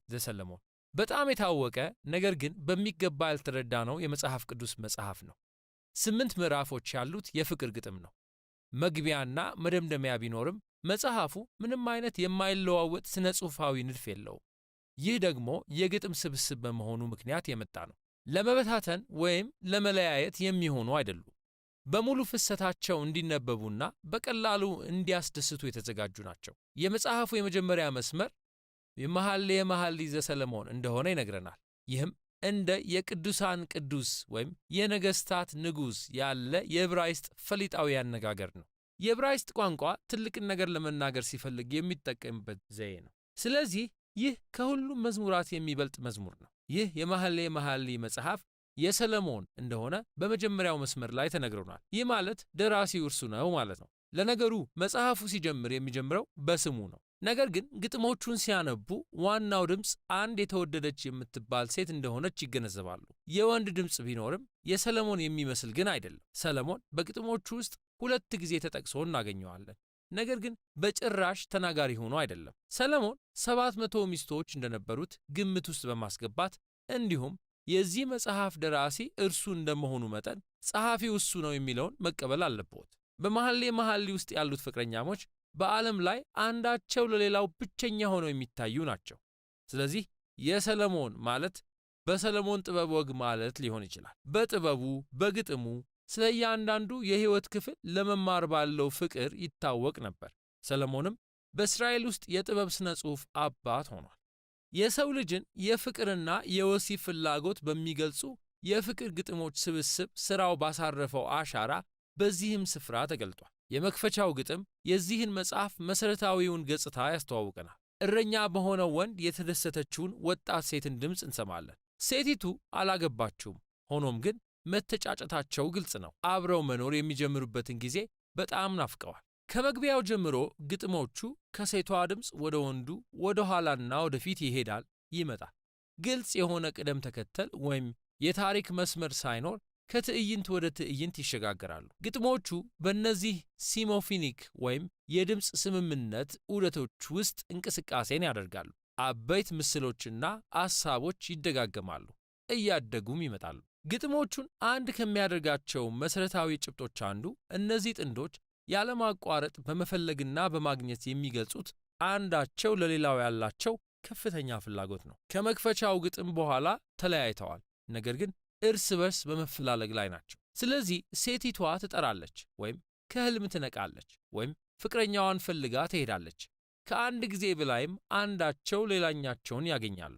ዘሰሎሞን በጣም የታወቀ ነገር ግን በሚገባ ያልተረዳነው የመጽሐፍ ቅዱስ መጽሐፍ ነው። 8 ምዕራፎች ያሉት የፍቅር ግጥም ነው። መግቢያና መደምደሚያ ቢኖርም መጽሐፉ ምንም አይነት የማይለዋወጥ ስነ ጽሑፋዊ ንድፍ የለውም። ይህ ደግሞ የግጥም ስብስብ በመሆኑ ምክንያት የመጣ ነው። ለመበታተን ወይም ለመለያየት የሚሆኑ አይደሉም። በሙሉ ፍሰታቸው እንዲነበቡና በቀላሉ እንዲያስደስቱ የተዘጋጁ ናቸው። የመጽሐፉ የመጀመሪያ መስመር የመኃልየ ዘሰሎሞን እንደሆነ ይነግረናል። ይህም እንደ የቅዱሳን ቅዱስ ወይም የነገሥታት ንጉሥ ያለ የዕብራይስጥ ፈሊጣዊ አነጋገር ነው። የዕብራይስጥ ቋንቋ ትልቅን ነገር ለመናገር ሲፈልግ የሚጠቀምበት ዘዬ ነው። ስለዚህ ይህ ከሁሉም መዝሙራት የሚበልጥ መዝሙር ነው። ይህ የመኃልየ መጽሐፍ የሰሎሞን እንደሆነ በመጀመሪያው መስመር ላይ ተነግሮናል። ይህ ማለት ደራሲው እርሱ ነው ማለት ነው። ለነገሩ መጽሐፉ ሲጀምር የሚጀምረው በስሙ ነው። ነገር ግን ግጥሞቹን ሲያነቡ ዋናው ድምፅ አንድ የተወደደች የምትባል ሴት እንደሆነች ይገነዘባሉ። የወንድ ድምፅ ቢኖርም የሰሎሞን የሚመስል ግን አይደለም። ሰሎሞን በግጥሞቹ ውስጥ 2 ጊዜ ተጠቅሶ እናገኘዋለን። ነገር ግን በጭራሽ ተናጋሪ ሆኖ አይደለም። ሰሎሞን 700 ሚስቶች እንደነበሩት ግምት ውስጥ በማስገባት እንዲሁም የዚህ መጽሐፍ ደራሲ እርሱ እንደመሆኑ መጠን ጸሐፊው እሱ ነው የሚለውን መቀበል አለብዎት። በመኃልየ ውስጥ ያሉት ፍቅረኛሞች በዓለም ላይ አንዳቸው ለሌላው ብቸኛ ሆነው የሚታዩ ናቸው። ስለዚህ የሰሎሞን ማለት በሰሎሞን ጥበብ ወግ ማለት ሊሆን ይችላል። በጥበቡ በግጥሙ ስለ እያንዳንዱ የሕይወት ክፍል ለመማር ባለው ፍቅር ይታወቅ ነበር። ሰሎሞንም በእስራኤል ውስጥ የጥበብ ሥነ ጽሑፍ አባት ሆኗል። የሰው ልጅን የፍቅርና የወሲብ ፍላጎት በሚገልጹ የፍቅር ግጥሞች ስብስብ ሥራው ባሳረፈው አሻራ በዚህም ስፍራ ተገልጧል። የመክፈቻው ግጥም የዚህን መጽሐፍ መሠረታዊውን ገጽታ ያስተዋውቀናል። እረኛ በሆነው ወንድ የተደሰተችውን ወጣት ሴትን ድምፅ እንሰማለን። ሴቲቱ አላገባችውም። ሆኖም ግን መተጫጨታቸው ግልጽ ነው። አብረው መኖር የሚጀምሩበትን ጊዜ በጣም ናፍቀዋል። ከመግቢያው ጀምሮ ግጥሞቹ ከሴቷ ድምፅ ወደ ወንዱ ወደ ኋላና ወደፊት ይሄዳል፣ ይመጣል። ግልጽ የሆነ ቅደም ተከተል ወይም የታሪክ መስመር ሳይኖር ከትዕይንት ወደ ትዕይንት ይሸጋገራሉ። ግጥሞቹ በእነዚህ ሲሞፎኒክ ወይም የድምፅ ስምምነት ዑደቶች ውስጥ እንቅስቃሴን ያደርጋሉ። አበይት ምስሎችና አሳቦች ይደጋገማሉ፣ እያደጉም ይመጣሉ። ግጥሞቹን አንድ ከሚያደርጋቸው መሠረታዊ ጭብጦች አንዱ እነዚህ ጥንዶች ያለማቋረጥ በመፈለግና በማግኘት የሚገልጹት አንዳቸው ለሌላው ያላቸው ከፍተኛ ፍላጎት ነው። ከመክፈቻው ግጥም በኋላ ተለያይተዋል፣ ነገር ግን እርስ በርስ በመፈላለግ ላይ ናቸው። ስለዚህ ሴቲቷ ትጠራለች ወይም ከሕልም ትነቃለች ወይም ፍቅረኛዋን ፈልጋ ትሄዳለች። ከአንድ ጊዜ በላይም አንዳቸው ሌላኛቸውን ያገኛሉ፣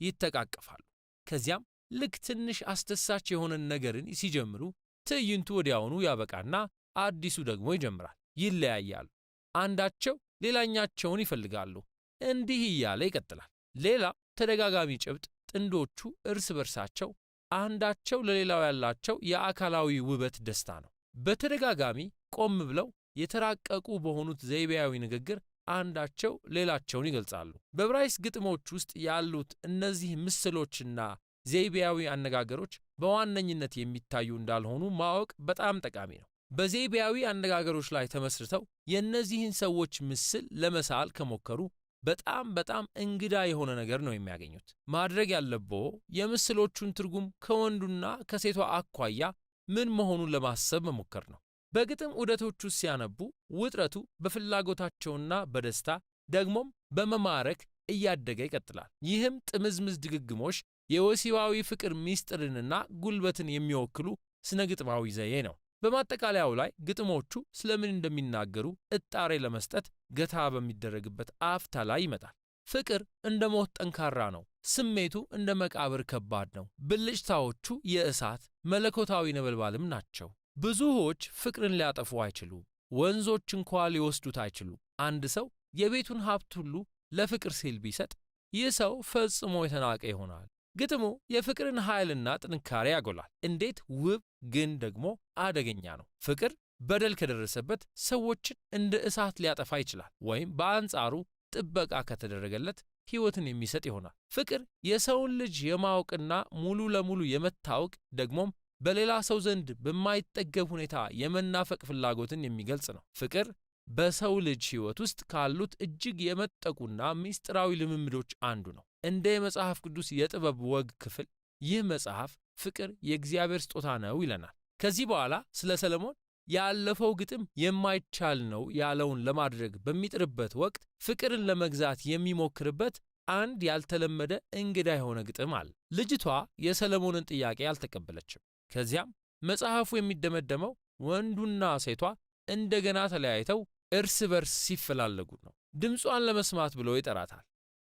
ይተቃቀፋሉ። ከዚያም ልክ ትንሽ አስደሳች የሆነን ነገርን ሲጀምሩ ትዕይንቱ ወዲያውኑ ያበቃና አዲሱ ደግሞ ይጀምራል። ይለያያሉ፣ አንዳቸው ሌላኛቸውን ይፈልጋሉ። እንዲህ እያለ ይቀጥላል። ሌላ ተደጋጋሚ ጭብጥ ጥንዶቹ እርስ በርሳቸው አንዳቸው ለሌላው ያላቸው የአካላዊ ውበት ደስታ ነው። በተደጋጋሚ ቆም ብለው የተራቀቁ በሆኑት ዘይቤያዊ ንግግር አንዳቸው ሌላቸውን ይገልጻሉ። በዕብራይስጥ ግጥሞች ውስጥ ያሉት እነዚህ ምስሎችና ዘይቤያዊ አነጋገሮች በዋነኝነት የሚታዩ እንዳልሆኑ ማወቅ በጣም ጠቃሚ ነው። በዘይቤያዊ አነጋገሮች ላይ ተመስርተው የእነዚህን ሰዎች ምስል ለመሳል ከሞከሩ በጣም እንግዳ የሆነ ነገር ነው የሚያገኙት። ማድረግ ያለብዎ የምስሎቹን ትርጉም ከወንዱና ከሴቷ አኳያ ምን መሆኑን ለማሰብ መሞከር ነው። በግጥም ዑደቶቹ ሲያነቡ ውጥረቱ በፍላጎታቸውና በደስታ ደግሞም በመማረክ እያደገ ይቀጥላል። ይህም ጥምዝምዝ ድግግሞሽ የወሲባዊ ፍቅር ምስጢርንና ጉልበትን የሚወክሉ ስነ ግጥማዊ ዘዬ ነው። በማጠቃለያው ላይ ግጥሞቹ ስለምን እንደሚናገሩ እጣሬ ለመስጠት ገታ በሚደረግበት አፍታ ላይ ይመጣል። ፍቅር እንደ ሞት ጠንካራ ነው። ስሜቱ እንደ መቃብር ከባድ ነው። ብልጭታዎቹ የእሳት መለኮታዊ ነበልባልም ናቸው። ብዙዎች ፍቅርን ሊያጠፉ አይችሉም። ወንዞች እንኳ ሊወስዱት አይችሉም። አንድ ሰው የቤቱን ሀብት ሁሉ ለፍቅር ሲል ቢሰጥ ይህ ሰው ፈጽሞ የተናቀ ይሆናል። ግጥሙ የፍቅርን ኃይልና ጥንካሬ ያጎላል። እንዴት ውብ ግን ደግሞ አደገኛ ነው! ፍቅር በደል ከደረሰበት ሰዎችን እንደ እሳት ሊያጠፋ ይችላል፣ ወይም በአንጻሩ ጥበቃ ከተደረገለት ሕይወትን የሚሰጥ ይሆናል። ፍቅር የሰውን ልጅ የማወቅና ሙሉ ለሙሉ የመታወቅ ደግሞም በሌላ ሰው ዘንድ በማይጠገብ ሁኔታ የመናፈቅ ፍላጎትን የሚገልጽ ነው። ፍቅር በሰው ልጅ ሕይወት ውስጥ ካሉት እጅግ የመጠቁና ምስጢራዊ ልምምዶች አንዱ ነው። እንደ የመጽሐፍ ቅዱስ የጥበብ ወግ ክፍል ይህ መጽሐፍ ፍቅር የእግዚአብሔር ስጦታ ነው ይለናል። ከዚህ በኋላ ስለ ሰለሞን ያለፈው ግጥም የማይቻል ነው ያለውን ለማድረግ በሚጥርበት ወቅት ፍቅርን ለመግዛት የሚሞክርበት አንድ ያልተለመደ እንግዳ የሆነ ግጥም አለ። ልጅቷ የሰለሞንን ጥያቄ አልተቀበለችም። ከዚያም መጽሐፉ የሚደመደመው ወንዱና ሴቷ እንደገና ተለያይተው እርስ በርስ ሲፈላለጉ ነው። ድምጿን ለመስማት ብሎ ይጠራታል።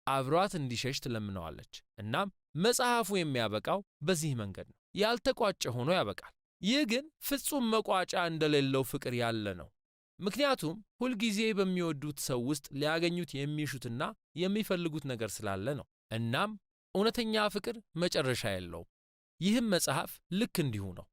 አብሯት እንዲሸሽ ትለምነዋለች። እናም መጽሐፉ የሚያበቃው በዚህ መንገድ ነው። ያልተቋጨ ሆኖ ያበቃል። ይህ ግን ፍጹም መቋጫ እንደሌለው ፍቅር ያለ ነው። ምክንያቱም ሁልጊዜ በሚወዱት ሰው ውስጥ ሊያገኙት የሚሹትና የሚፈልጉት ነገር ስላለ ነው። እናም እውነተኛ ፍቅር መጨረሻ የለውም። ይህም መጽሐፍ ልክ እንዲሁ ነው።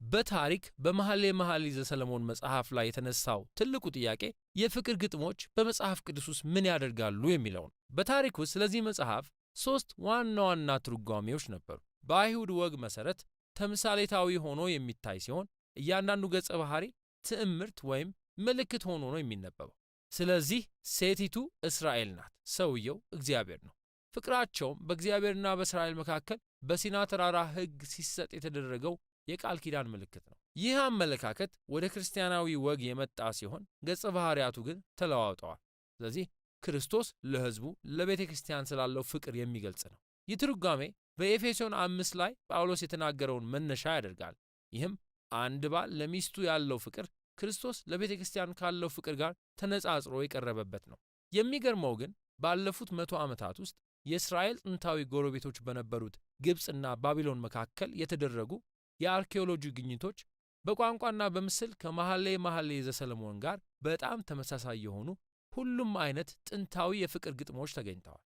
በታሪክ በመኃልየ መኃልይ ዘሰሎሞን መጽሐፍ ላይ የተነሳው ትልቁ ጥያቄ የፍቅር ግጥሞች በመጽሐፍ ቅዱስ ውስጥ ምን ያደርጋሉ የሚለው ነው። በታሪክ ውስጥ ስለዚህ መጽሐፍ 3 ዋና ዋና ትርጓሜዎች ነበሩ። በአይሁድ ወግ መሠረት ተምሳሌታዊ ሆኖ የሚታይ ሲሆን እያንዳንዱ ገጸ ባህሪ ትዕምርት ወይም ምልክት ሆኖ ነው የሚነበበው። ስለዚህ ሴቲቱ እስራኤል ናት፣ ሰውየው እግዚአብሔር ነው። ፍቅራቸውም በእግዚአብሔርና በእስራኤል መካከል በሲና ተራራ ሕግ ሲሰጥ የተደረገው የቃል ኪዳን ምልክት ነው። ይህ አመለካከት ወደ ክርስቲያናዊ ወግ የመጣ ሲሆን ገጸ ባህሪያቱ ግን ተለዋውጠዋል። ስለዚህ ክርስቶስ ለሕዝቡ ለቤተ ክርስቲያን ስላለው ፍቅር የሚገልጽ ነው። ይህ ትርጓሜ በኤፌሶን 5 ላይ ጳውሎስ የተናገረውን መነሻ ያደርጋል። ይህም አንድ ባል ለሚስቱ ያለው ፍቅር ክርስቶስ ለቤተ ክርስቲያን ካለው ፍቅር ጋር ተነጻጽሮ የቀረበበት ነው። የሚገርመው ግን ባለፉት 100 ዓመታት ውስጥ የእስራኤል ጥንታዊ ጎረቤቶች በነበሩት ግብፅና ባቢሎን መካከል የተደረጉ የአርኪኦሎጂ ግኝቶች በቋንቋና በምስል ከመኃልየ መኃልይ ዘሰሎሞን ጋር በጣም ተመሳሳይ የሆኑ ሁሉም አይነት ጥንታዊ የፍቅር ግጥሞች ተገኝተዋል።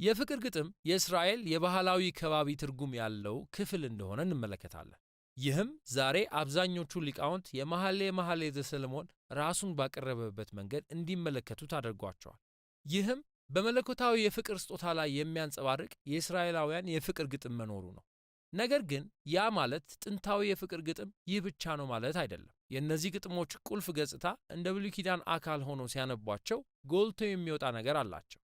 የፍቅር ግጥም የእስራኤል የባህላዊ ከባቢ ትርጉም ያለው ክፍል እንደሆነ እንመለከታለን። ይህም ዛሬ አብዛኞቹ ሊቃውንት የመኃልየ መኃልይ ዘሰሎሞን ራሱን ባቀረበበት መንገድ እንዲመለከቱት አድርጓቸዋል። ይህም በመለኮታዊ የፍቅር ስጦታ ላይ የሚያንጸባርቅ የእስራኤላውያን የፍቅር ግጥም መኖሩ ነው። ነገር ግን ያ ማለት ጥንታዊ የፍቅር ግጥም ይህ ብቻ ነው ማለት አይደለም። የእነዚህ ግጥሞች ቁልፍ ገጽታ እንደ ብሉይ ኪዳን አካል ሆኖ ሲያነቧቸው ጎልቶ የሚወጣ ነገር አላቸው።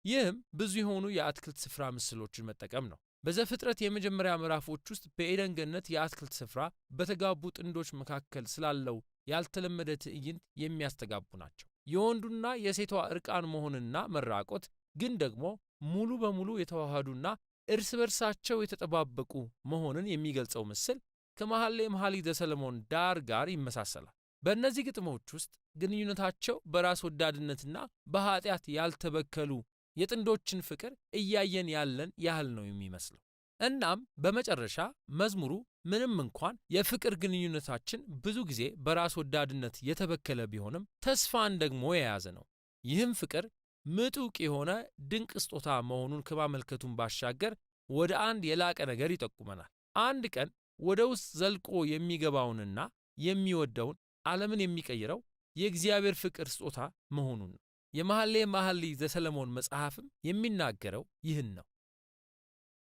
ይህም ብዙ የሆኑ የአትክልት ስፍራ ምስሎችን መጠቀም ነው። በዘፍጥረት የመጀመሪያ ምዕራፎች ውስጥ በኤደን ገነት የአትክልት ስፍራ በተጋቡ ጥንዶች መካከል ስላለው ያልተለመደ ትዕይንት የሚያስተጋቡ ናቸው። የወንዱና የሴቷ ዕርቃን መሆንና መራቆት ግን ደግሞ ሙሉ በሙሉ የተዋሃዱና እርስ በርሳቸው የተጠባበቁ መሆንን የሚገልጸው ምስል ከመኃልየ መኃልይ ዘሰሎሞን ዳር ጋር ይመሳሰላል። በእነዚህ ግጥሞች ውስጥ ግንኙነታቸው በራስ ወዳድነትና በኃጢአት ያልተበከሉ የጥንዶችን ፍቅር እያየን ያለን ያህል ነው የሚመስለው። እናም በመጨረሻ መዝሙሩ ምንም እንኳን የፍቅር ግንኙነታችን ብዙ ጊዜ በራስ ወዳድነት የተበከለ ቢሆንም ተስፋን ደግሞ የያዘ ነው። ይህም ፍቅር ምጡቅ የሆነ ድንቅ ስጦታ መሆኑን ከማመልከቱን ባሻገር ወደ አንድ የላቀ ነገር ይጠቁመናል። አንድ ቀን ወደ ውስጥ ዘልቆ የሚገባውንና የሚወደውን ዓለምን የሚቀይረው የእግዚአብሔር ፍቅር ስጦታ መሆኑን ነው። የመኃልየ መኃልይ ዘሰሎሞን መጽሐፍም የሚናገረው ይህን ነው።